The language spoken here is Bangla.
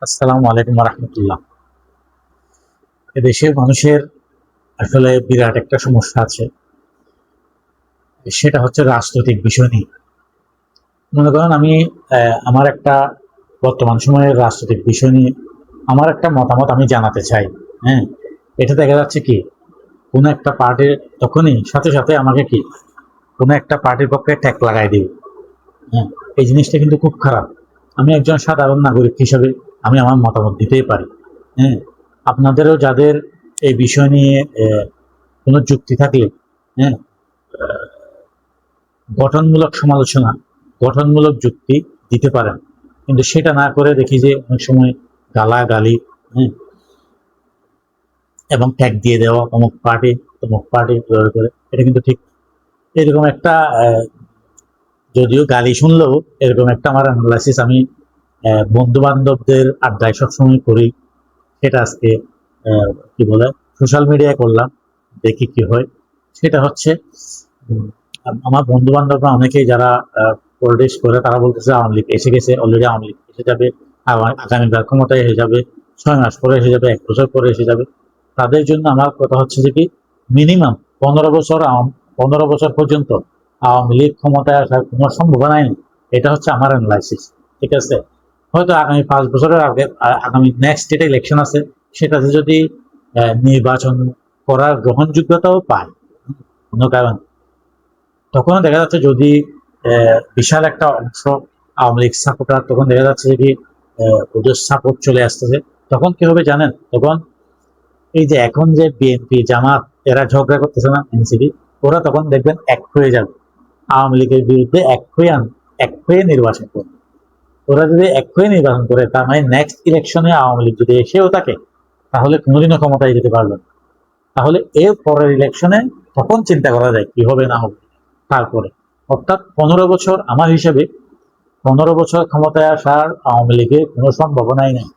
আসসালামু আলাইকুম রহমতুল্লাহ। দেশের মানুষের আসলে বিরাট একটা সমস্যা আছে, সেটা হচ্ছে রাজনৈতিক বিষয় নিয়ে। মনে করেন আমি আমার একটা বর্তমান সময়ের রাজনৈতিক বিষয় নিয়ে আমার একটা মতামত আমি জানাতে চাই। হ্যাঁ, এটা দেখা যাচ্ছে কি কোনো একটা পার্টির তখনই সাথে সাথে আমাকে কি কোনো একটা পার্টির পক্ষে ট্যাগ লাগাই দিবে। হ্যাঁ, এই জিনিসটা কিন্তু খুব খারাপ। আমি একজন সাধারণ নাগরিক হিসেবে আমি আমার মতামত দিতেই পারি। হ্যাঁ, আপনাদেরও যাদের এই বিষয় নিয়ে কোনো যুক্তি থাকলে, হ্যাঁ, গঠনমূলক সমালোচনা, গঠনমূলক যুক্তি দিতে পারেন, কিন্তু সেটা না করে দেখি যে অনেক সময় গালাগালি, হ্যাঁ, এবং ট্যাগ দিয়ে দেওয়া অমুক পার্টি করে, এটা কিন্তু ঠিক। এরকম একটা যদিও গালি শুনলেও এরকম একটা আমার অ্যানালাইসিস আমি বন্ধু বান্ধবদের আড্ডায় সবসময় করি। সেটা আজকে কি বলে সোশ্যাল মিডিয়ায় করলাম, দেখি কি হয়। সেটা হচ্ছে আমার বন্ধু বান্ধবরা অনেকেই যারা পলিটিক্স করে তারা বলতেছে আওয়ামী লীগ এসে গেছে, অলরেডি আওয়ামী লীগ এসে যাবে, আগামীবার ক্ষমতায় এসে যাবে, 6 মাস পরে এসে যাবে, 1 বছর পরে এসে যাবে। তাদের জন্য আমার কথা হচ্ছে যে কি মিনিমাম 15 বছর 15 বছর পর্যন্ত আওয়ামী লীগ ক্ষমতায় আসার কোনো সম্ভাবনাই নেই। এটা হচ্ছে আমার অ্যানালাইসিস। ঠিক আছে, হয়তো আগামী 5 বছরের আগে আগামী নেক্সট যেটা ইলেকশন আছে সেটাতে যদি নির্বাচন করার গ্রহণযোগ্যতাও পায় কোনো কারণ, তখন দেখা যাচ্ছে যদি বিশাল একটা অংশ আওয়ামী লীগ সাপোর্টার, তখন দেখা যাচ্ছে যে কি ওদের সাপোর্ট চলে আসতেছে। তখন কি হবে জানেন? তখন এই যে এখন যে বিএনপি জামাত এরা ঝগড়া করতেছে না, এনসিপি, ওরা তখন দেখবেন এক হয়ে যাবে, আওয়ামী লীগের বিরুদ্ধে এক হয়ে নির্বাচন করবে। ওরা যদি এক হয়ে নির্বাচন করে তার মানে নেক্সট ইলেকশনে আওয়ামী লীগ যদি এসেও থাকে তাহলে কোনোদিনও ক্ষমতায় যেতে পারবে না। তাহলে এর পরের ইলেকশনে তখন চিন্তা করা যায় কি হবে না হবে। তারপরে অর্থাৎ 15 বছর, আমার হিসেবে 15 বছর ক্ষমতায় আসার আওয়ামী লীগের কোনো সম্ভাবনাই নেই।